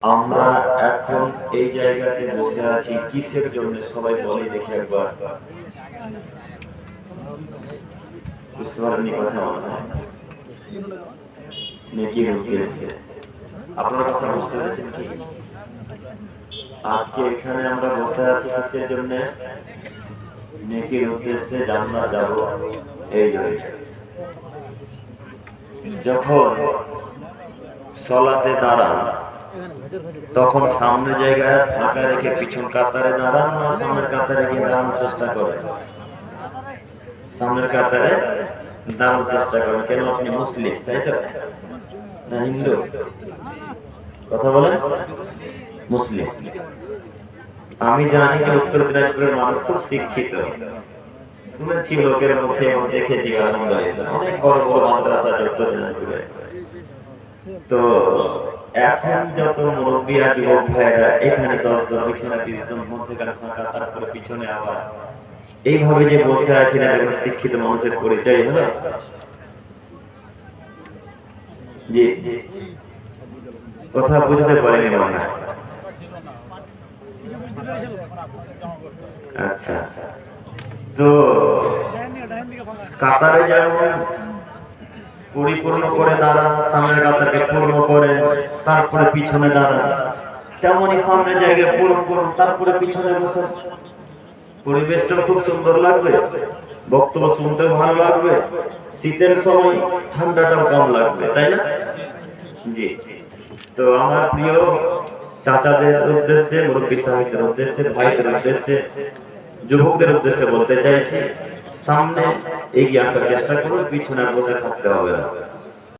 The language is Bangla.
আমরা এখন এই জায়গাতে বসে আছি কিসের জন্য সবাই বলে দেখি একবার। বুঝতে পারেননি কথা মনে হয়? নেকির উদ্দেশ্যে। আপনার কথা বুঝতে পেরেছেন কি? আজকে এখানে আমরা বসে আছি কিসের জন্য? নেকির উদ্দেশ্যে, জান্নাত যাব এই জন্য। যখন সালাতে দাঁড়ান তখন সামনে জায়গায় ফাঁকা রেখে পিছন কাতারে দাঁড়ান না সামনের কাতারে গিয়ে দাঁড়ানোর চেষ্টা করেন? সামনের কাতারে দাঁড়ানোর চেষ্টা করেন। কেন? আপনি মুসলিম, তাই তো? না হিন্দু? কথা বলেন। মুসলিম। আমি জানি যে উত্তর দিনাজপুরের মানুষ খুব শিক্ষিত, শুনেছি লোকের মুখে এবং দেখেছি আলহামদুলিল্লাহ অনেক বড় বড় মাদ্রাসা আছে উত্তর দিনাজপুরে। তো এখন যত মুরব্বীরা যুবক ভাইরা এখানে 10 জন, এখানে 20 জন, মধ্যখানে ফাঁকা, তারপরে পিছনে আবার এইভাবে যে বসে আছেন, এটা কোনো শিক্ষিত মানুষের পরিচয় হলো? জি, কথা বুঝতে পারেনি মনে হয়। আচ্ছা, তো কাতারে যেমন পরিপূর্ণ করে দাঁড়ান, সামনের কাতারকে পূর্ণ করে তারপরে পিছনে দাঁড়ান, তেমনই সামনে জায়গায় পূরণ করুন, তারপরে পিছনে বসুন। পরিবেশটাও খুব সুন্দর লাগবে, বক্তব্য শুনতেও ভালো লাগবে, শীতের সময় ঠান্ডাটাও কম লাগবে, তাই না? জি। তো আমার প্রিয় চাচাদের উদ্দেশ্যে, মুরব্বী সাহেবদের উদ্দেশ্যে, ভাইদের উদ্দেশ্যে, যুবকদের উদ্দেশ্যে বলতে চাইছি, সামনে এগিয়ে আসার চেষ্টা করুন, পিছনে বসে থাকতে হবে না।